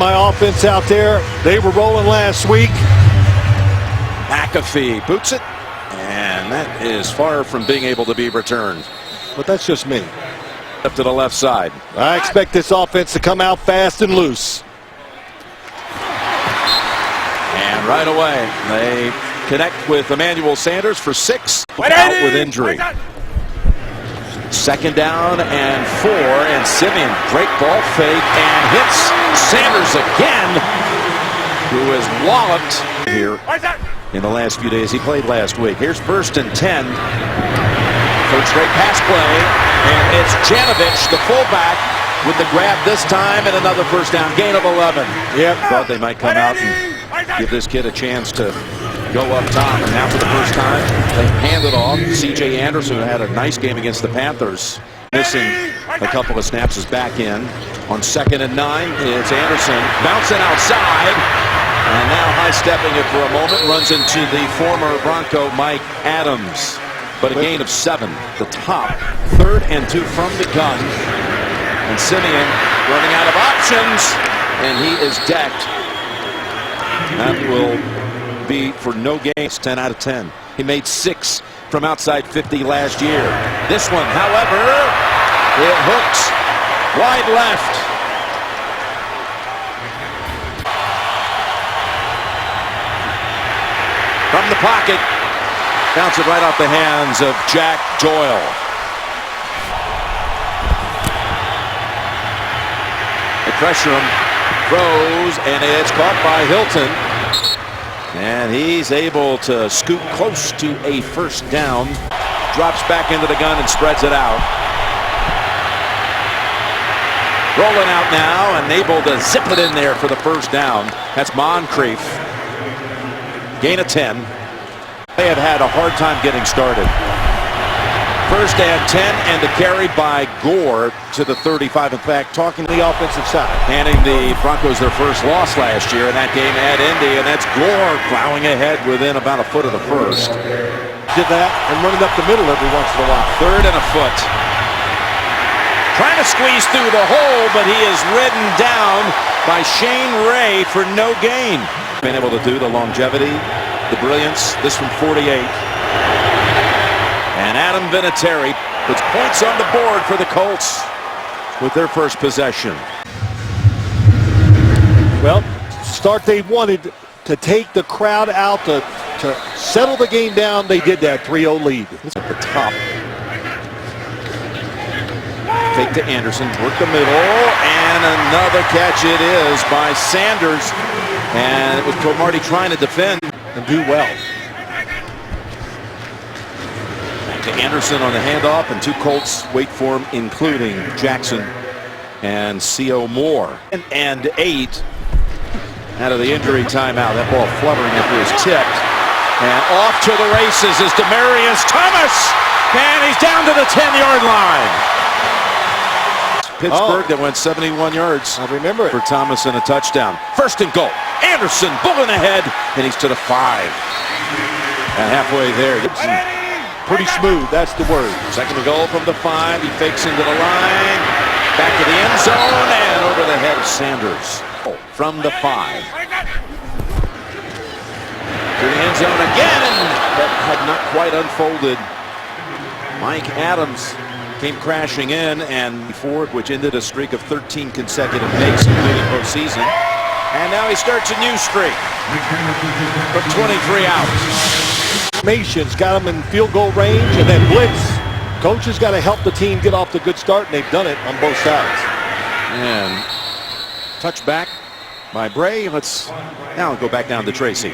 my offense out there. They were rolling last week. McAfee boots it, and that is far from being able to be returned. But that's just me. Up to the left side. I expect this offense to come out fast and loose. And right away, they connect with Emmanuel Sanders for 6, out with injury. Second down and 4, and Simeon, great ball fake, and hits Sanders again, who is walloped here in the last few days. He played last week. Here's 1st and 10. Third straight pass play, and it's Janovich, the fullback, with the grab this time, and another first down, gain of 11. Yep. Thought they might come out and give this kid a chance to go up top, and now for the first time, they hand it off. C.J. Anderson, who had a nice game against the Panthers, missing a couple of snaps, is back in. On 2nd and 9, it's Anderson bouncing outside, and now high-stepping it for a moment, runs into the former Bronco Mike Adams. But a gain of 7, the top. 3rd and 2 from the gun. And Simeon running out of options, and he is decked. That will be for no gains, 10 out of 10. He made 6 from outside 50 last year. This one, however, it hooks wide left. From the pocket. Bounce it right off the hands of Jack Doyle. They pressure him, throws, and it's caught by Hilton. And he's able to scoot close to a first down. Drops back into the gun and spreads it out. Rolling out now and able to zip it in there for the first down. That's Moncrief. Gain of 10. They have had a hard time getting started. 1st and 10, and a carry by Gore to the 35. In fact, talking to the offensive side, handing the Broncos their first loss last year in that game at Indy, and that's Gore plowing ahead within about a foot of the first. Did that and running up the middle every once in a while. 3rd and a foot. Trying to squeeze through the hole, but he is ridden down by Shane Ray for no gain. Been able to do the longevity, the brilliance, this from 48. And Adam Vinatieri puts points on the board for the Colts with their first possession. Well, start they wanted to take the crowd out to settle the game down. They did that 3-0 lead. At the top. Take to Anderson, work the middle, and another catch it is by Sanders. And it was Cromartie trying to defend and do well. Back to Anderson on the handoff, and 2 Colts wait for him, including Jackson and C.O. Moore. And 8 out of the injury timeout. That ball fluttering after it was tipped. And off to the races is Demaryius Thomas. And he's down to the 10-yard line. Pittsburgh that went 71 yards. I remember it. For Thomas and a touchdown. 1st and goal. Anderson bulling ahead, and he's to the 5. And halfway there. Pretty smooth, that's the word. 2nd and goal from the 5. He fakes into the line. Back to the end zone and over the head of Sanders. From the 5. To the end zone again, and that had not quite unfolded. Mike Adams came crashing in, and Ford, which ended a streak of 13 consecutive makes, including postseason. And now he starts a new streak from 23 out. Formation's got him in field goal range, and then blitz. Coaches got to help the team get off to a good start, and they've done it on both sides. And touchback by Bray. Let's now go back down to Tracy.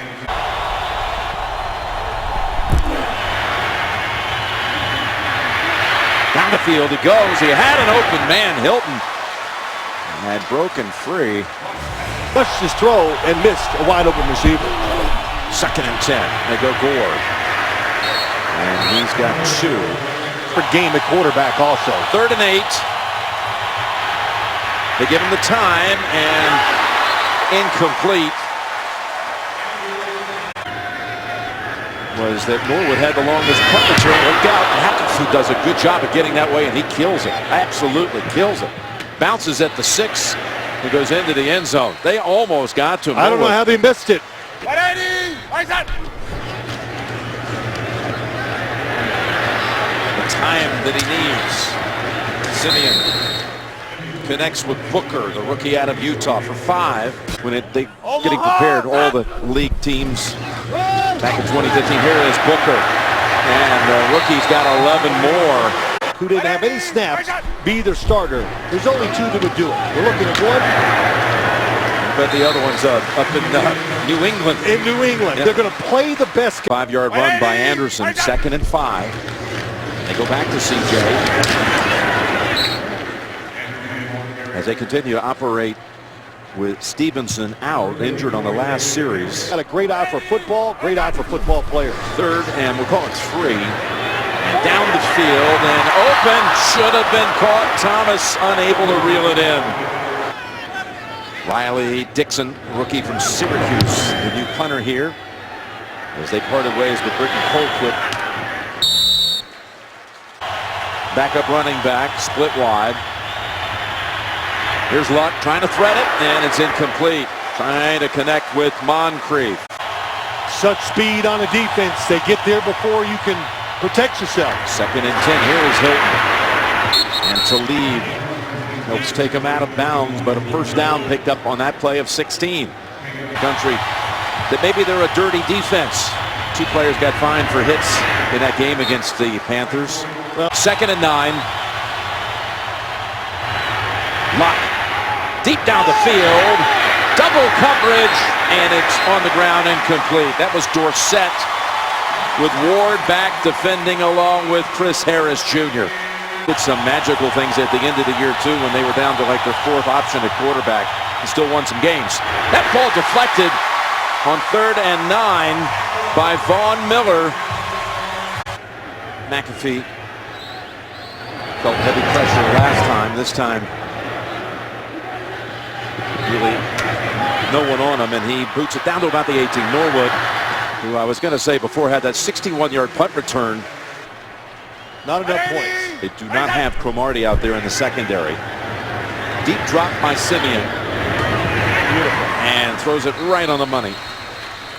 Down the field he goes. He had an open man. Hilton had broken free. Pushed his throw and missed a wide open receiver. 2nd and 10. They go Gore. And he's got 2. For game at quarterback also. 3rd and 8. They give him the time, and incomplete. Was that Norwood had the longest punt return. Look out. McAfee does a good job of getting that way, and he kills it. Absolutely kills it. Bounces at the 6. He goes into the end zone. They almost got to him. I don't know how they missed it. The time that he needs. Simeon connects with Booker, the rookie out of Utah, for 5. When they getting prepared, all the league teams back in 2015. Here is Booker, and the rookie's got 11 more. Who didn't have any snaps, be their starter. There's only 2 that would do it. We're looking at one. But the other one's up in New England. In New England. Yep. They're going to play the best. 5-yard run by Anderson, 2nd and 5. They go back to CJ. As they continue to operate with Stevenson out, injured on the last series. Got a great eye for football, great eye for football players. 3rd, and we'll call it 3. And down the field, and open, should have been caught. Thomas unable to reel it in. Riley Dixon, rookie from Syracuse, the new punter here, as they parted ways with Britton Colquitt. Backup running back, split wide. Here's Luck trying to thread it, and it's incomplete. Trying to connect with Moncrief. Such speed on a defense. They get there before you can protect yourself. 2nd and 10. Here is Hilton. And Talib helps take him out of bounds, but a first down picked up on that play of 16. Country that maybe they're a dirty defense. 2 players got fined for hits in that game against the Panthers. Well, 2nd and 9. Luck deep down the field. Double coverage, and it's on the ground, incomplete. That was Dorsett with Ward back defending along with Chris Harris Jr. Did some magical things at the end of the year, too, when they were down to like their 4th option at quarterback. He still won some games. That ball deflected on 3rd and 9 by Vaughn Miller. McAfee felt heavy pressure last time. This time, really no one on him, and he boots it down to about the 18. Norwood, who I was going to say before, had that 61-yard punt return. Not enough points. They do not have Cromartie out there in the secondary. Deep drop by Simeon. Beautiful. And throws it right on the money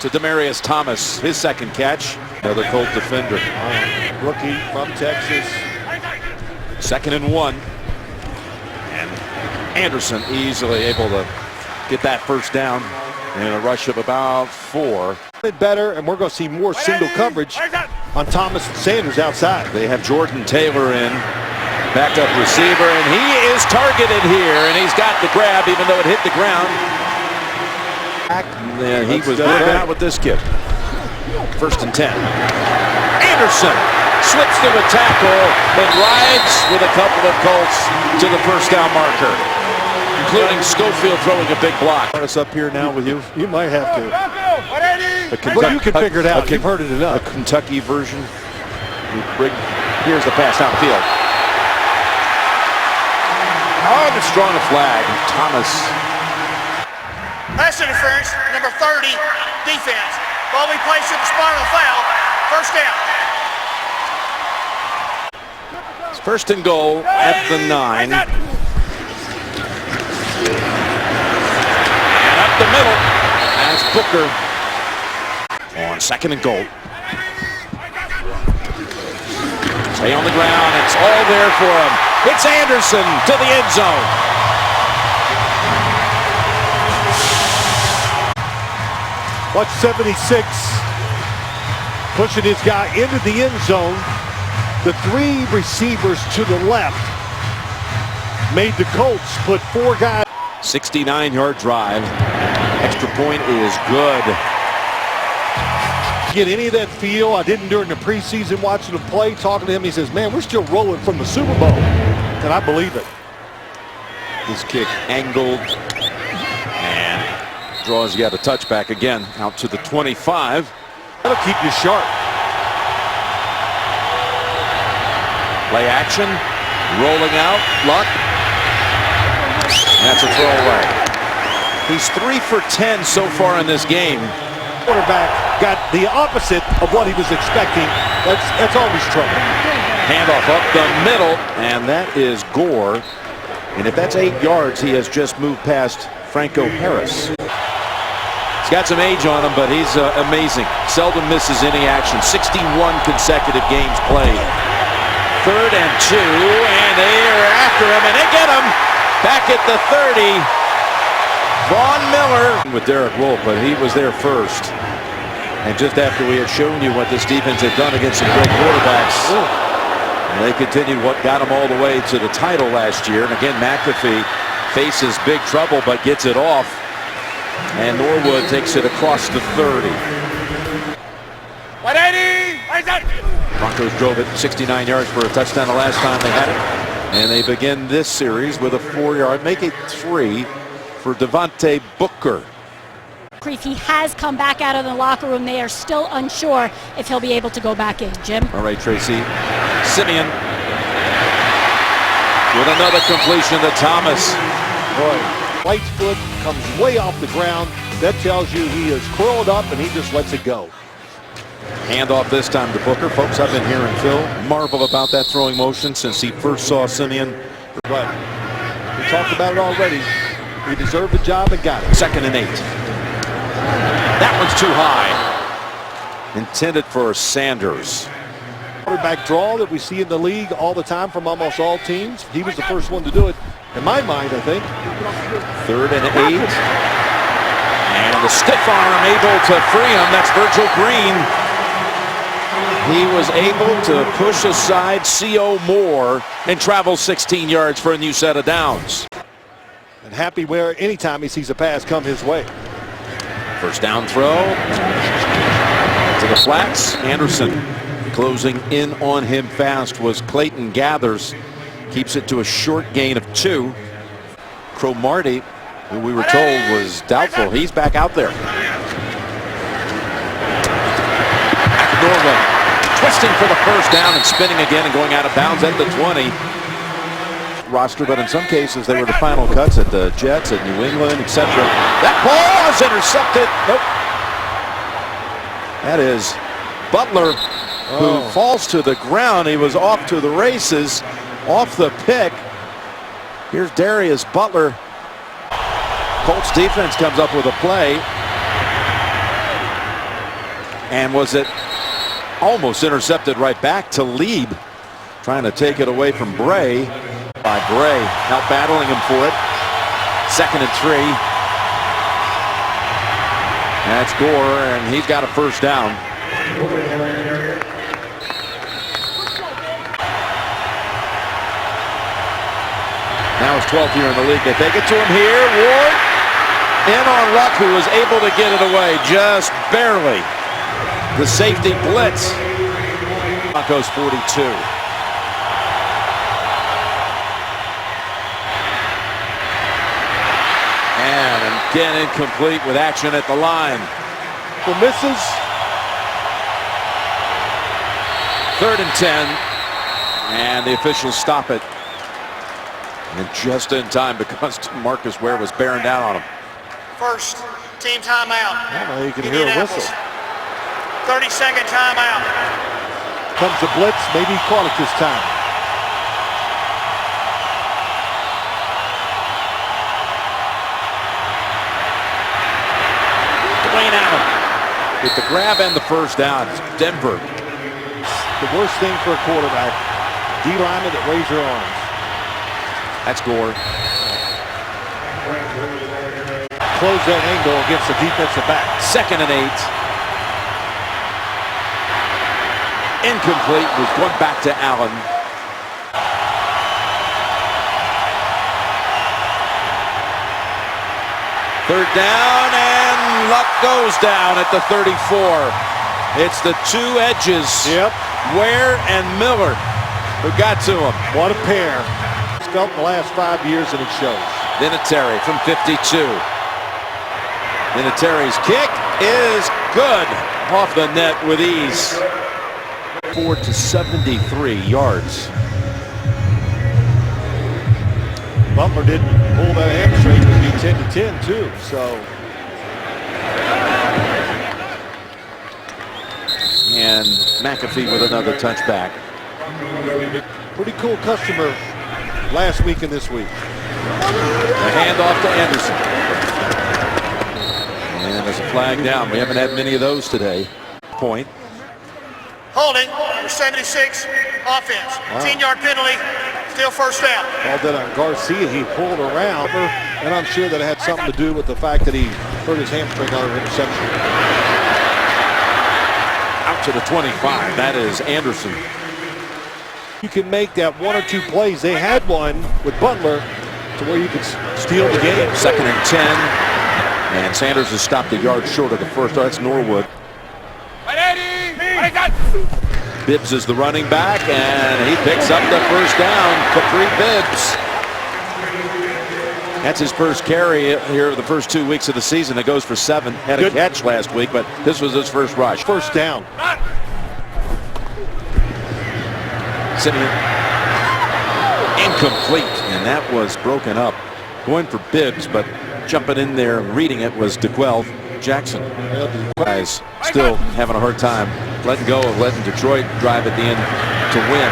to Demaryius Thomas, his 2nd catch. Another Colt defender. Rookie from Texas. 2nd and 1. And Anderson easily able to get that first down in a rush of about 4. Better, and we're going to see more single coverage on Thomas and Sanders outside. They have Jordan Taylor in, backup receiver, and he is targeted here, and he's got the grab even though it hit the ground. Yeah, he was working out with this kid. 1st and 10. Anderson slips through a tackle, but rides with a couple of Colts to the first down marker, including Schofield throwing a big block. Us up here now with you. You might have to. Well, you can figure it out. You've heard it enough. A Kentucky version. Here's the pass downfield. Oh, it's drawing a flag. Thomas. Pass interference, number 30, defense. Ball be placed at the spot of the foul. First down. It's 1st and goal at the 9. And up the middle as Booker on 2nd and goal. Stay on the ground. It's all there for him. It's Anderson to the end zone. Watch 76 pushing his guy into the end zone. The 3 receivers to the left made the Colts put 4 guys. 69-yard drive. Extra point is good. Get any of that feel? I didn't during the preseason watching him play. Talking to him, he says, man, we're still rolling from the Super Bowl. And I believe it. This kick angled and draws yet a touchback again out to the 25. That'll keep you sharp. Play action, rolling out, Luck. That's a throwaway. He's 3 for 10 so far in this game. Quarterback got the opposite of what he was expecting. That's always trouble. Handoff up the middle, and that is Gore. And if that's 8 yards, he has just moved past Franco Harris. He's got some age on him, but he's amazing. Seldom misses any action. 61 consecutive games played. 3rd and 2, and they're after him, and they get him back at the 30. Von Miller with Derek Wolfe, but he was there first. And just after we had shown you what this defense had done against some great quarterbacks, and they continued what got them all the way to the title last year. And again, McAfee faces big trouble, but gets it off. And Norwood takes it across the 30. 180! Broncos drove it 69 yards for a touchdown the last time they had it. And they begin this series with a 4-yard, make it 3 for Devontae Booker. He has come back out of the locker room. They are still unsure if he'll be able to go back in. Jim? All right, Tracy. Simeon with another completion to Thomas. Boy, right foot comes way off the ground. That tells you he is curled up and he just lets it go. Handoff this time to Booker. Folks, I've been hearing Phil marvel about that throwing motion since he first saw Simeon. But we talked about it already. He deserved the job and got it. 2nd and 8. That one's too high. Intended for Sanders. Quarterback draw that we see in the league all the time from almost all teams. He was the first one to do it, in my mind, I think. 3rd and 8. And the stiff arm able to free him. That's Virgil Green. He was able to push aside C.O. Moore and travel 16 yards for a new set of downs. And happy where anytime he sees a pass come his way. First down throw to the flats. Anderson closing in on him fast was Clayton Gathers. Keeps it to a short gain of 2. Cromartie, who we were told was doubtful, he's back out there. Norwood twisting for the first down and spinning again and going out of bounds at the 20. Roster, but in some cases they were the final cuts at the Jets, at New England, etc. That ball is intercepted. Nope. That is Butler, who falls to the ground. He was off to the races, off the pick. Here's Darius Butler. Colts defense comes up with a play. And was it almost intercepted right back to Lieb, trying to take it away from Bray. By Bray, out battling him for it. 2nd and 3. That's Gore, and he's got a first down. Now his 12th year in the league. They take it to him here. Ward in on Luck, who was able to get it away just barely. The safety blitz. Broncos 42. And again incomplete with action at the line. For misses. 3rd and 10. And the officials stop it. And just in time because Marcus Ware was bearing down on him. First team timeout. I don't know, you can hear a whistle. 30-second timeout. Comes the blitz, maybe he caught it this time. Dwayne Allen with the grab and the first down. Denver. The worst thing for a quarterback. D linemen that raise their arms. That's Gore. Close that angle against the defensive back. 2nd and 8. Incomplete. Was going back to Allen. Third down, and Luck goes down at the 34. It's the 2 edges. Yep. Ware and Miller who got to him. What a pair. It's felt in the last 5 years, and it shows. Vinatieri from 52. Vinatieri's kick is good. Off the net with ease. 4 to 73 yards. Butler didn't pull that hamstring. It would be 10 to 10 too. So. And McAfee with another touchback. Pretty cool customer last week and this week. The handoff to Anderson. And there's a flag down. We haven't had many of those today. Point. Holding, number 76, offense. 10-yard penalty, still first down. All that on Garcia, he pulled around, and I'm sure that it had something to do with the fact that he hurt his hamstring on an interception. Out to the 25. That is Anderson. You can make that one or two plays. They had one with Butler to where you could steal the game. 2nd and 10. And Sanders has stopped a yard short of the first. Oh, that's Norwood. Bibbs is the running back, and he picks up the first down. Capri Bibbs. That's his first carry here the first 2 weeks of the season. It goes for 7. Had a catch last week, but this was his first rush. First down. Simeon. Incomplete, and that was broken up. Going for Bibbs, but jumping in there and reading it was DeQuell Jackson. Guys still having a hard time letting go of letting Detroit drive at the end to win.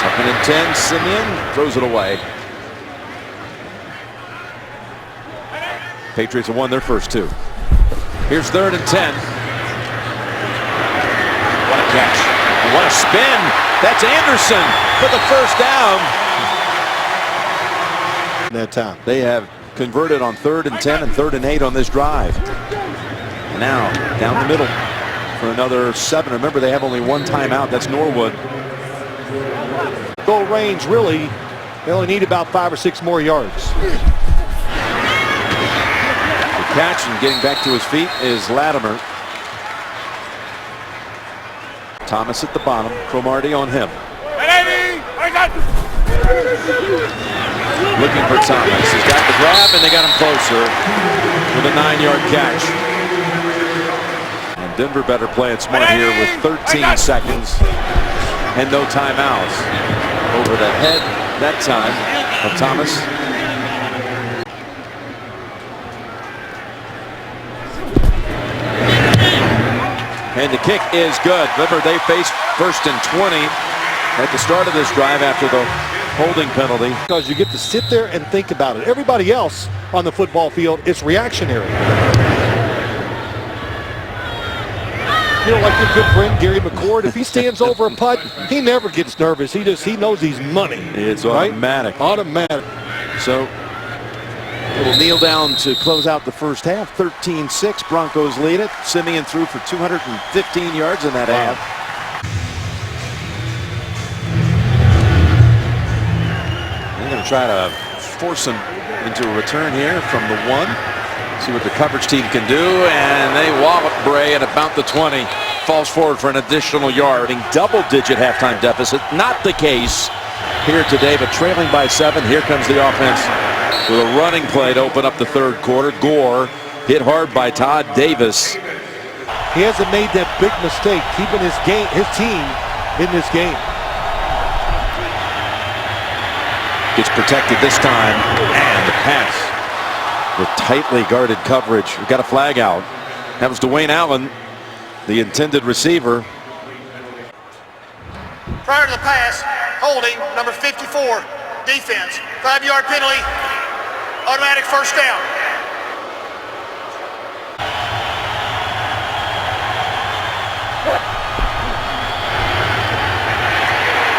2nd and 10. Simeon throws it away. Patriots have won their first 2. Here's 3rd and 10. What a catch. What a spin. That's Anderson for the first down. That time. They have converted on 3rd and 10 and 3rd and 8 on this drive. And now down the middle for another 7. Remember, they have only one timeout. That's Norwood. Goal range, really, they only need about 5 or 6 more yards. The catch and getting back to his feet is Latimer. Thomas at the bottom. Cromartie on him. Looking for Thomas. He's got the grab, and they got him closer with a 9-yard catch. And Denver better play it smart here with 13 seconds and no timeouts. Over the head that time of Thomas. And the kick is good. Remember, they faced 1st and 20 at the start of this drive after the holding penalty. Because you get to sit there and think about it. Everybody else on the football field, it's reactionary. You know, like your good friend Gary McCord, if he stands over a putt, he never gets nervous. He knows he's money. It's automatic. Right? Automatic. So it'll kneel down to close out the first half. 13-6. Broncos lead it. Simeon threw for 215 yards in that half. They're going to try to force him into a return here from the 1. See what the coverage team can do, and they wallop Bray at about the 20. Falls forward for an additional yard. Double-digit halftime deficit. Not the case here today, but trailing by 7. Here comes the offense with a running play to open up the 3rd quarter. Gore hit hard by Todd Davis. He hasn't made that big mistake, keeping his team in this game. Gets protected this time, and the pass with tightly guarded coverage. We've got a flag out. That was Dwayne Allen, the intended receiver. Prior to the pass, holding, number 54, defense. 5-yard penalty, automatic first down.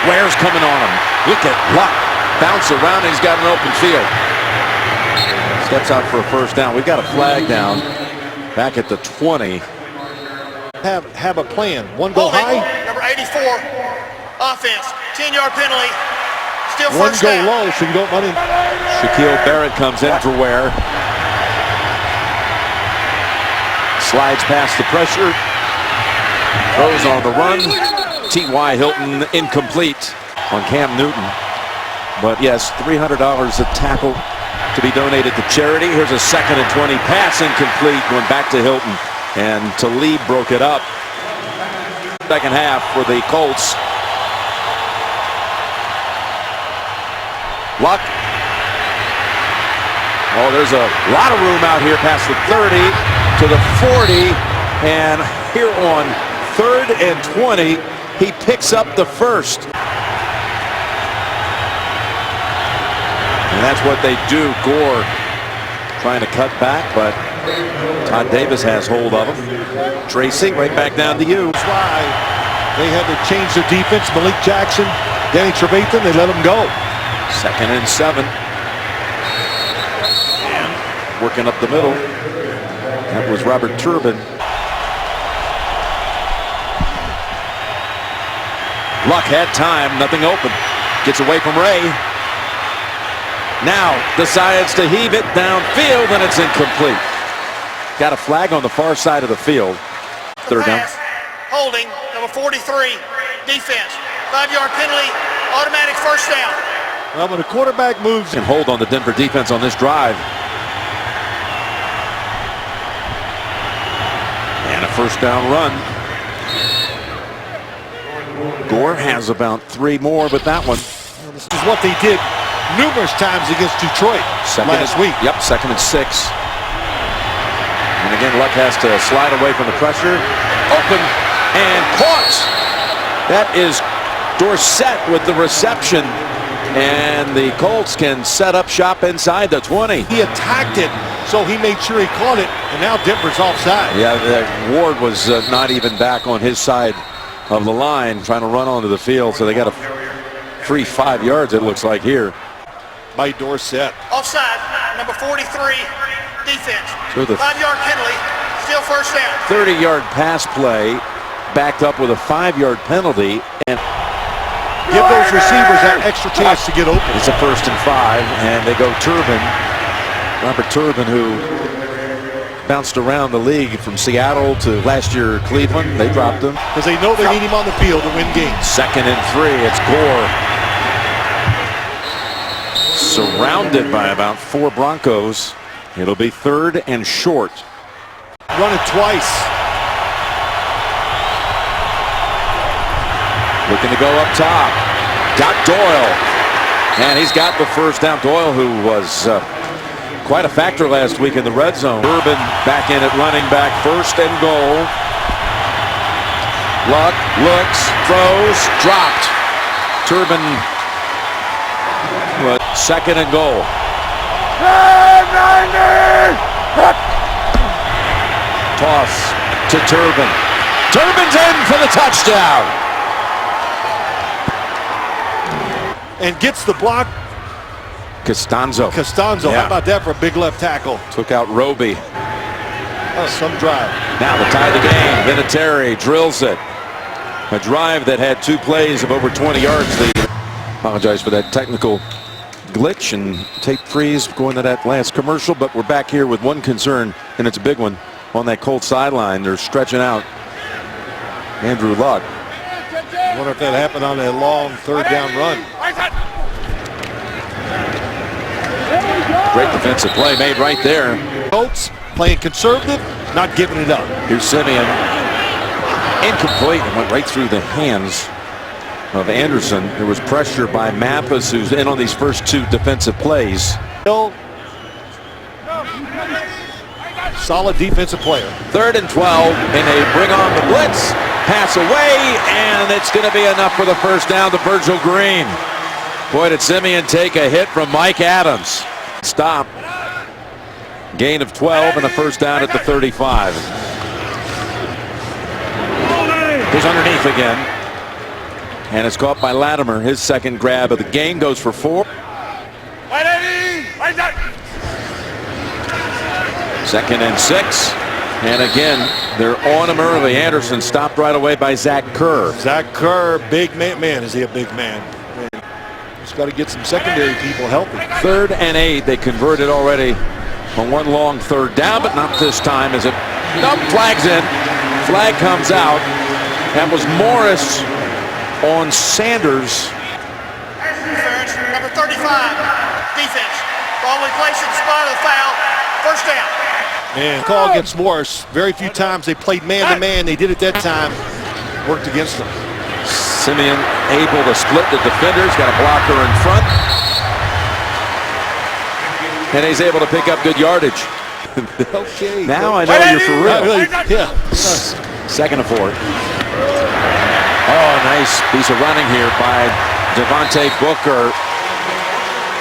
Ware's coming on him. Look at Luck. Bounce around, and he's got an open field. Steps out for a first down. We've got a flag down back at the 20. Have a plan. One go high. Number 84, offense. 10-yard penalty. Still One first go down. low, so you don't run in. Shaquille Barrett comes in for Ware. Slides past the pressure. Throws on the run. T.Y. Hilton incomplete on Cam Newton. But yes, $300 a tackle to be donated to charity. Here's a 2nd and 20 pass incomplete, going back to Hilton, and Talib broke it up. Second half for the Colts. Luck. Oh, there's a lot of room out here past the 30 to the 40, and here on 3rd and 20, he picks up the first. And that's what they do. Gore trying to cut back, but Todd Davis has hold of him. Tracy, right back down to you. That's why they had to change the defense. Malik Jackson, Danny Trevathan, they let him go. 2nd and 7. And working up the middle. That was Robert Turbin. Luck had time, nothing open. Gets away from Ray. Now decides to heave it downfield, and it's incomplete. Got a flag on the far side of the field. 3rd down. Holding, number 43, defense. 5-yard penalty, automatic first down. Well, when the quarterback moves And hold on the Denver defense on this drive. And a first down run. Gore has about 3 more, but that one. this is what they did numerous times against Detroit last week. Yep, 2nd and 6. And again, Luck has to slide away from the pressure. Open and caught. That is Dorsett with the reception. And the Colts can set up shop inside the 20. He attacked it, so he made sure he caught it, and now Denver's offside. Yeah, Ward was not even back on his side of the line trying to run onto the field, so they got a free 5 yards, it looks like, here. By Dorsett. Offside, number 43, defense. So the 5-yard penalty, still first down. 30-yard pass play backed up with a 5-yard penalty, and give those receivers that extra chance to get open. it's a 1st and 5, and they go Turbin. Robert Turbin, who bounced around the league from Seattle to last year Cleveland. They dropped him. Because they know they need him on the field to win games. 2nd and 3, it's Gore. Surrounded by about 4 Broncos. It'll be 3rd and short. Run it twice. Looking to go up top. Got Doyle. And he's got the first down. Doyle, who was quite a factor last week in the red zone. Urban back in at running back. 1st and goal. Luck looks, throws, dropped. Turbin, 2nd and goal. Toss to Turbin. Turbin's in for the touchdown. And gets the block. Costanzo. Costanzo, Yeah. how about that for a big left tackle? Took out Roby. Some drive. Now the tie of the game. Vinatieri drills it. A drive that had 2 plays of over 20 yards. They apologize for that technical glitch and tape freeze going to that last commercial, but we're back here with one concern, and it's a big one on that Colts sideline. They're stretching out Andrew Luck. I wonder if that happened on a long 3rd down run. Great defensive play made right there. Colts playing conservative, not giving it up. Here's Simeon. Incomplete and went right through the hands of Anderson. There was pressure by Mappus, who's in on these first 2 defensive plays. Solid defensive player. 3rd and 12, and they bring on the blitz. Pass away, and it's going to be enough for the first down to Virgil Green. Boy, did Simeon take a hit from Mike Adams. Stop. Gain of 12 and a first down at the 35. Goes underneath again. And it's caught by Latimer. His 2nd grab of the game goes for 4. 2nd and 6. And again, they're on him early. Anderson stopped right away by Zach Kerr. Zach Kerr, big man. Man, is he a big man. He's got to get some secondary people helping. 3rd and 8. They converted already on one long 3rd down, but not this time. As it flags in. Flag comes out. That was Morris on Sanders. Number 35, defense. Ball in place at the spot of the foul. First down. Man, call against Morris. Very few times they played man-to-man. They did it that time. Worked against them. Simeon able to split the defenders. Got a blocker in front. And he's able to pick up good yardage. Okay. Now I know you're for real. Yeah. 2nd and 4. Oh, nice piece of running here by Devontae Booker.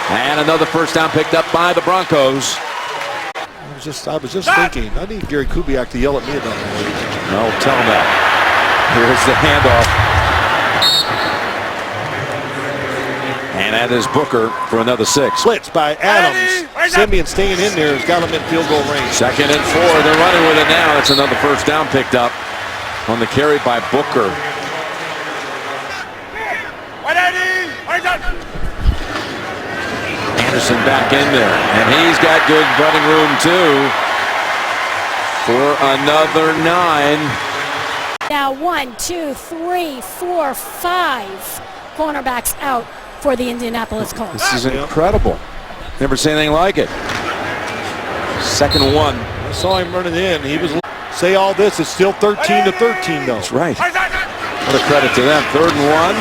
And another first down picked up by the Broncos. I was just thinking, I need Gary Kubiak to yell at me about that. No, tell him that. Here's the handoff. And that is Booker for another 6. Blitz by Adams. Simeon staying in there has got him in field goal range. 2nd and 4. They're running with it now. That's another first down picked up on the carry by Booker. Anderson back in there, and he's got good running room too for another 9. Now 1, 2, 3, 4, 5 cornerbacks out for the Indianapolis Colts. This is incredible. Never seen anything like it. 2nd and 1. I saw him running in. He was say all this. It's still 13-13 though. That's right. What a credit to them. 3rd and 1,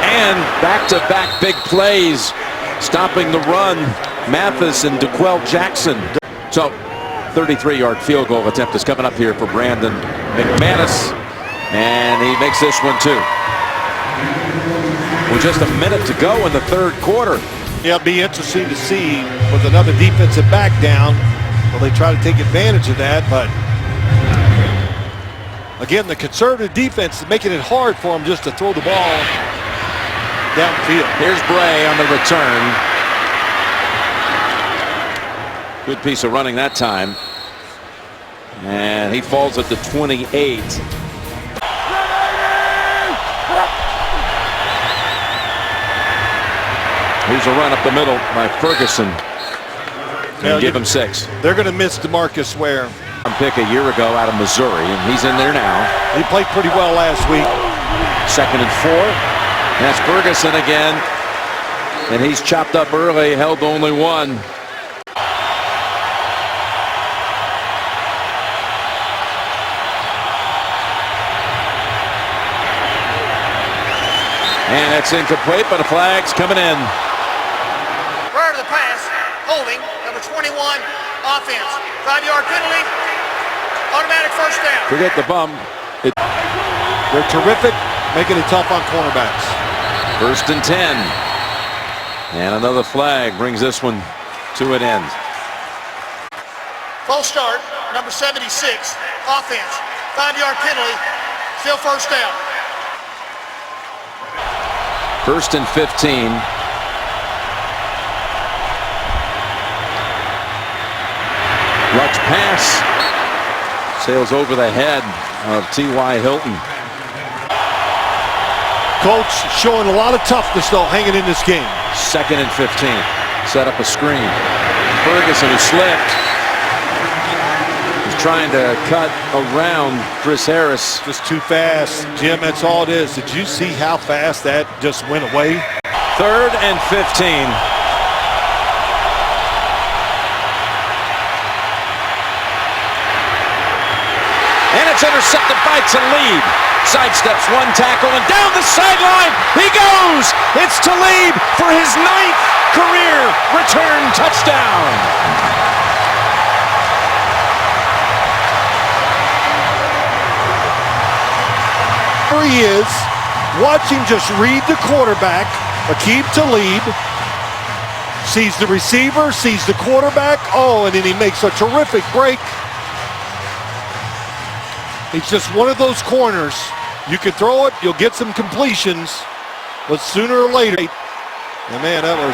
and back-to-back big plays. Stopping the run, Mathis and DeQuell Jackson. So, 33-yard field goal attempt is coming up here for Brandon McManus, and he makes this one too. With just a minute to go in the 3rd quarter. Yeah, it'll be interesting to see with another defensive back down. Will they try to take advantage of that? But again, the conservative defense is making it hard for them just to throw the ball downfield. Here's Bray on the return. Good piece of running that time. And he falls at the 28. Here's a run up the middle by Ferguson. And give him 6. They're going to miss DeMarcus Ware. Pick a year ago out of Missouri, and he's in there now. He played pretty well last week. 2nd and 4. That's Ferguson again, and he's chopped up early, held only 1. And it's incomplete, but a flag's coming in. Prior to the pass, holding, number 21, offense. 5-yard penalty, automatic first down. Forget the bum. They're terrific, making it tough on cornerbacks. 1st and 10. And another flag brings this one to an end. False start, number 76, offense. 5-yard penalty, still first down. 1st and 15. Luck's pass sails over the head of T.Y. Hilton. Colts showing a lot of toughness though, hanging in this game. 2nd and 15. Set up a screen. Ferguson, who slipped, is trying to cut around Chris Harris. Just too fast. Jim, that's all it is. Did you see how fast that just went away? 3rd and 15. And it's intercepted by Talib. Sidesteps one tackle and down the sideline he goes. It's Talib for his 9th career return touchdown. Here he is. Watch him just read the quarterback, Aqib Talib. Sees the receiver, sees the quarterback. Oh, and then he makes a terrific break. He's just one of those corners. You can throw it, you'll get some completions, but sooner or later, and man, that was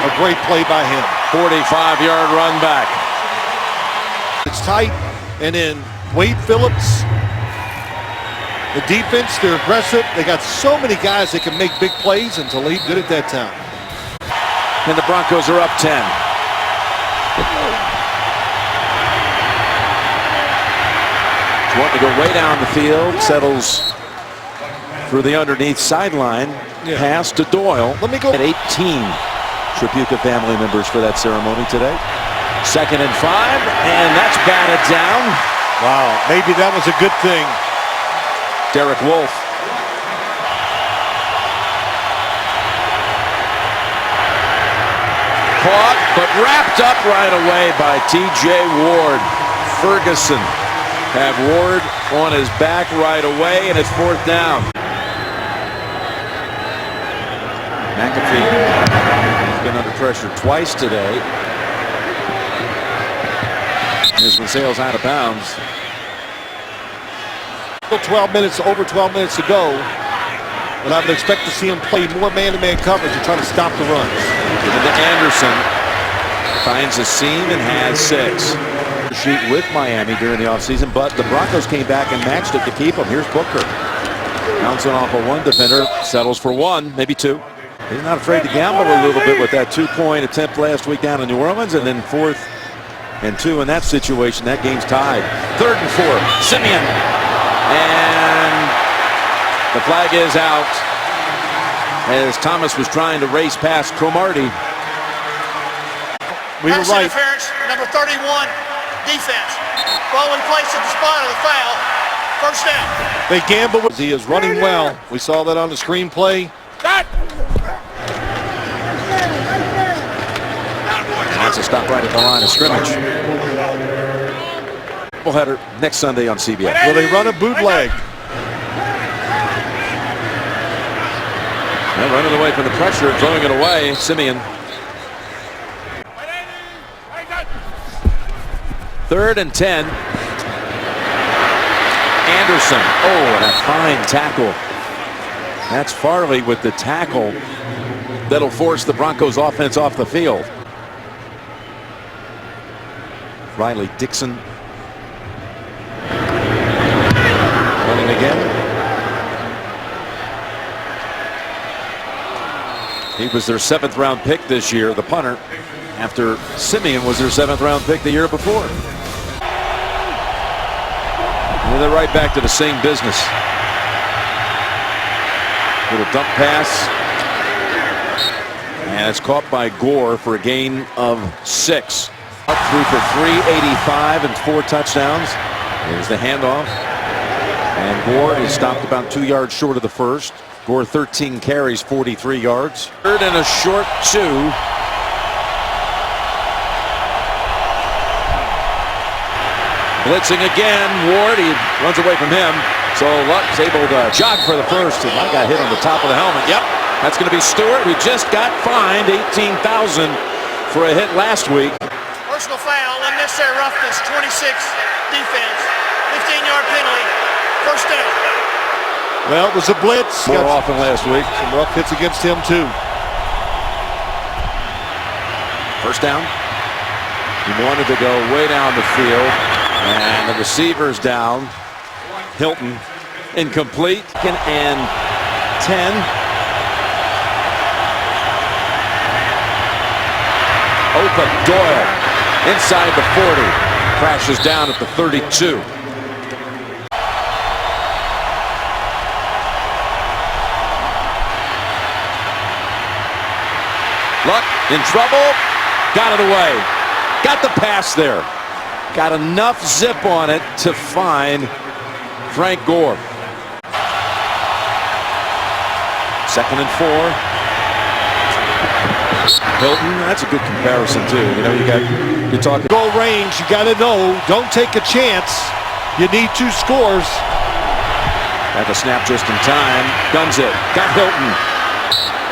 a great play by him. 45-yard run back. It's tight, and then Wade Phillips, the defense, they're aggressive. They got so many guys that can make big plays, and Talib did it that time. And the Broncos are up 10. Wanting to go way down the field, settles through the underneath sideline, pass to Doyle. Let me go. At 18 Tripucka family members for that ceremony today. 2nd and 5, and that's batted down. Wow, maybe that was a good thing. Derek Wolfe. Caught, but wrapped up right away by T.J. Ward. Ferguson have Ward on his back right away, and it's 4th down. McAfee been under pressure twice today. This one sails out of bounds. 12 minutes, over 12 minutes to go. And I would expect to see him play more man-to-man coverage to try to stop the runs. Into Anderson. Finds a seam and has 6. Sheet with Miami during the offseason, but the Broncos came back and matched it to keep him. Here's Booker. Bouncing off of one defender. Settles for 1, maybe 2. He's not afraid to gamble a little bit with that 2-point attempt last week down in New Orleans, and then 4th and 2 in that situation. That game's tied. 3rd and 4. Simeon. And the flag is out as Thomas was trying to race past Cromartie. We were Pass right. interference, number 31, defense. Ball in place at the spot of the foul. First down. They gamble. He is running well. We saw that on the screenplay. That's a stop right at the line of scrimmage. Header next Sunday on CBS. Will they run a bootleg? They're running away from the pressure and throwing it away. Simeon. 3rd and 10. Anderson. Oh, and a fine tackle. That's Farley with the tackle that'll force the Broncos offense off the field. Riley Dixon. Running again. He was their 7th round pick this year, the punter, after Simeon was their 7th round pick the year before. And they're right back to the same business. Little dump pass. And it's caught by Gore for a gain of 6. Up through for 385 and 4 touchdowns. There's the handoff. And Gore is stopped about 2 yards short of the first. Gore 13 carries, 43 yards. 3rd and a short 2. Blitzing again. Ward, he runs away from him. So Luck's able to jog for the first. He might got hit on the top of the helmet. Yep, that's going to be Stewart, who just got fined $18,000 for a hit last week. Personal foul, unnecessary roughness, 26, defense, 15-yard penalty, first down. Well, it was a blitz. More often last week. Some rough hits against him, too. First down. He wanted to go way down the field. And the receiver's down. Hilton incomplete. And 10. Open Doyle inside the 40. Crashes down at the 32. Luck in trouble. Got it away. Got the pass there. Got enough zip on it to find Frank Gore. 2nd and 4. Hilton, that's a good comparison too. You know, you're talking Goal range, you got to know, don't take a chance. You need 2 scores. Got the snap just in time. Guns it. Got Hilton.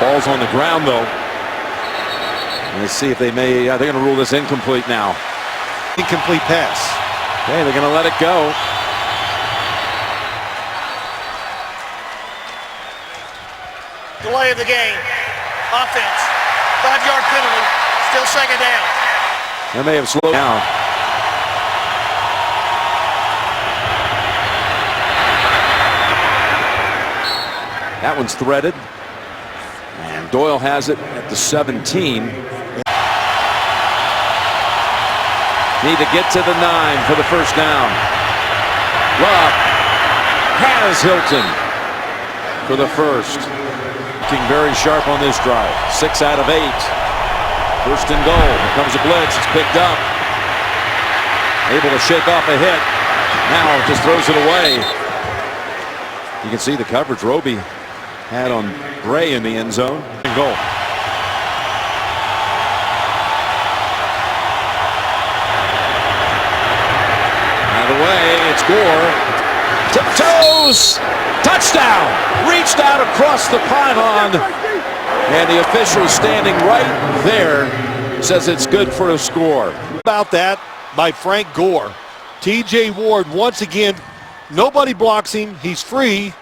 Ball's on the ground though. Let's see if they may. They're going to rule this incomplete now. Incomplete pass. Okay, they're going to let it go. Delay of the game. Offense. 5-yard penalty. Still 2nd down. They may have slowed down. That one's threaded. And Doyle has it at the 17. Need to get to the 9 for the first down. Luck has Hilton for the first. Looking very sharp on this drive. 6 out of 8. 1st and goal. Here comes a blitz. It's picked up. Able to shake off a hit. Now just throws it away. You can see the coverage Roby had on Bray in the end zone. And goal. Out of the way, it's Gore. Tiptoes! Touchdown! Reached out across the pylon. And the official standing right there says it's good for a score. About that by Frank Gore. TJ Ward once again, nobody blocks him. He's free.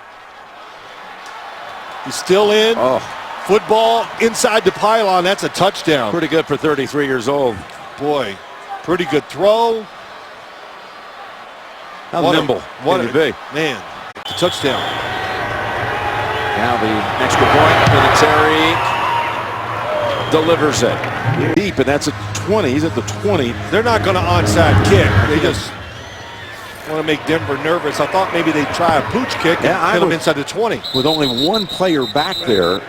He's still in. Oh, Football inside the pylon. That's a touchdown. pretty good for 33 years old. Boy, pretty good throw. How nimble can you be? Man, it's a touchdown. Now the extra point. Vinatieri delivers it. Deep, and that's a 20. He's at the 20. They're not going to onside kick. They just want to make Denver nervous. I thought maybe they'd try a pooch kick and get him inside the 20. With only one player back there,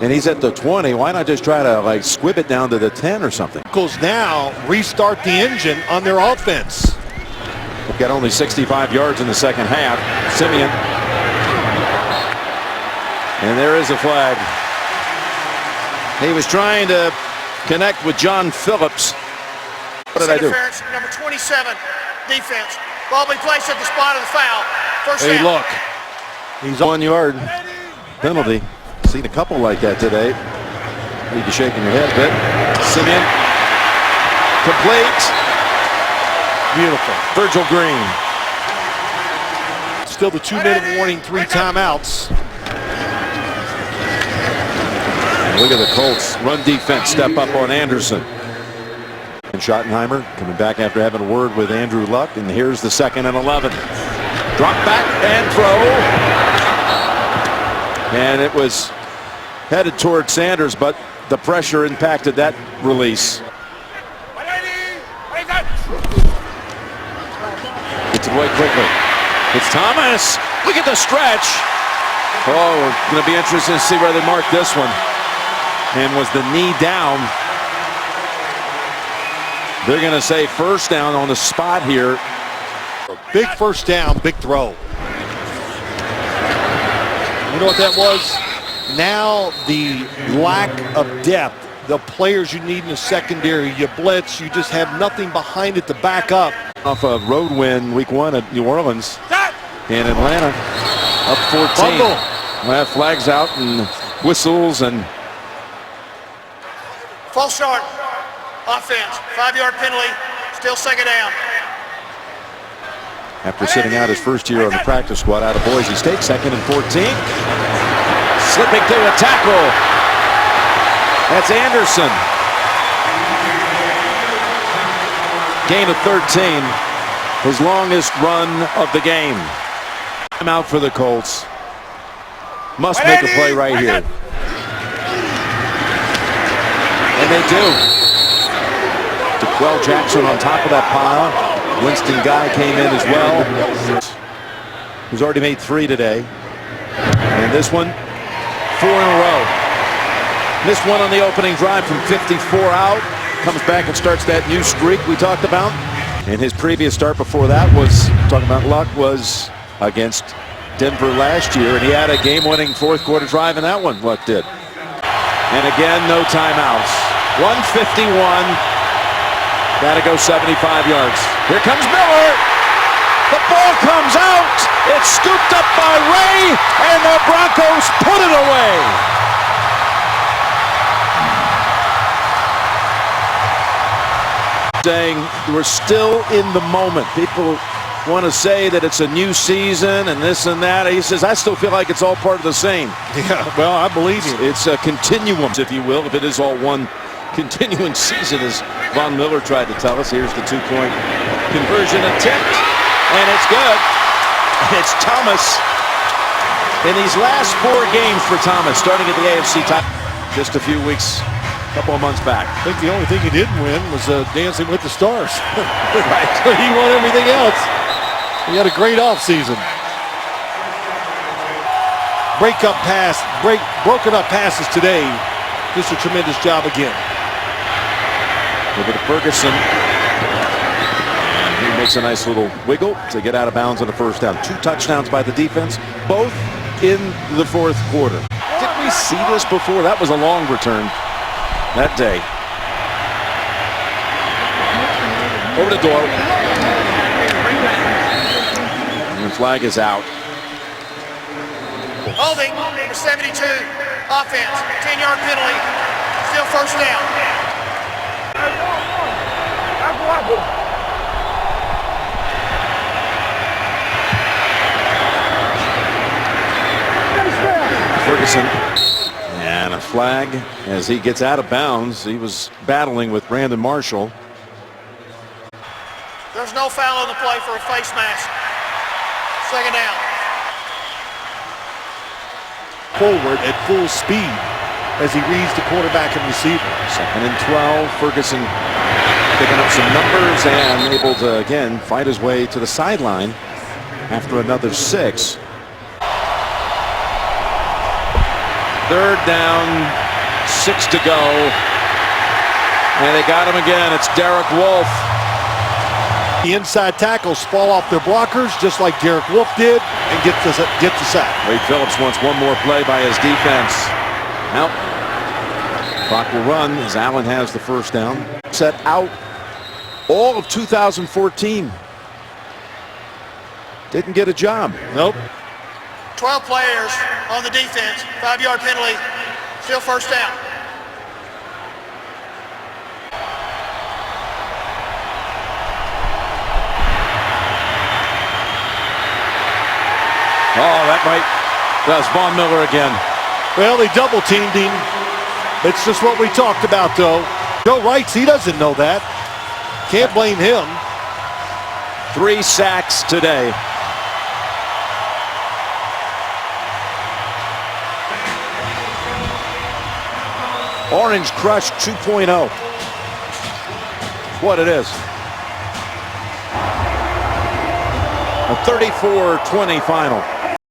and he's at the 20, why not just try to like squib it down to the 10 or something? Broncos now restart the engine on their offense. Got only 65 yards in the second half. Simeon. And there is a flag. He was trying to connect with John Phillips. What did I do? Interference, number 27, defense. Ball be placed at the spot of the foul. First Hey, down. look. He's 1 yard penalty. Seen a couple like that today. Need you shaking your head a bit. Simeon. Complete. Beautiful. Virgil Green. Still the 2-minute warning, 3 timeouts. Look at the Colts run defense step up on Anderson. And Schottenheimer coming back after having a word with Andrew Luck. And here's the 2nd and 11. Drop back and throw. And it was headed toward Sanders, but the pressure impacted that release. Gets it away quickly. It's Thomas. Look at the stretch. Oh, it's going to be interesting to see where they mark this one. And was the knee down? They're going to say first down on the spot here. Big first down, big throw. You know what that was? Now the lack of depth, the players you need in the secondary, you blitz, you just have nothing behind it to back up. Off a road win week 1 at New Orleans in Atlanta. Up 14. Fumble. We'll have flags out and whistles and False start. Offense. 5-yard penalty. Still second down. after sitting out his first year on the practice squad out of Boise State. 2nd and 14. Slipping through a tackle. That's Anderson. Gain of 13. His longest run of the game. I'm out for the Colts. Must make a play right here. And they do. DeQuell Jackson on top of that pile. Winston Guy came in as well. He's already made 3 today. And this one, 4 in a row. Missed one on the opening drive from 54 out. Comes back and starts that new streak we talked about. And his previous start before that was, talking about luck, was against Denver last year. And he had a game-winning 4th quarter drive in that one, Luck did. And again, no timeouts. 151. Gotta go 75 yards. Here comes Miller. The ball comes out. It's scooped up by Ray, and the Broncos put it away. Saying we're still in the moment. People want to say that it's a new season and this and that. He says, I still feel like it's all part of the same. Yeah, well, I believe you. It's a continuum, if you will, if it is all one continuing season, as Von Miller tried to tell us. Here's the 2-point conversion attempt, and it's good. It's Thomas. In these last 4 games for Thomas, starting at the AFC top just a few weeks, a couple of months back. I think the only thing he didn't win was Dancing with the Stars. Right. He won everything else. He had a great offseason. Broken up passes today. Just a tremendous job again. Over to Ferguson. He makes a nice little wiggle to get out of bounds on the first down. 2 touchdowns by the defense, both in the 4th quarter. Did we see this before? That was a long return that day. Over to Doyle. And the flag is out. Holding, number 72, offense. 10-yard penalty. Still first down. Ferguson, and a flag as he gets out of bounds. He was battling with Brandon Marshall. There's no foul on the play for a face mask. Second down. Forward at full speed as he reads the quarterback and receiver. 2nd and 12. Ferguson picking up some numbers and able to again fight his way to the sideline after another 6. 3rd down, 6 to go. And they got him again. It's Derek Wolfe. The inside tackles fall off their blockers just like Derek Wolfe did and get the sack. Wade Phillips wants one more play by his defense. Now, clock will run as Allen has the first down. Set out all of 2014. Didn't get a job. Nope. 12 players on the defense. 5-yard penalty. Still first down. Oh, that's Von Miller again. Well, they double teamed him. It's just what we talked about, though. Joe Wrights, he doesn't know that. Can't blame him. 3 sacks today. Orange Crush 2.0. What it is. A 34-20 final.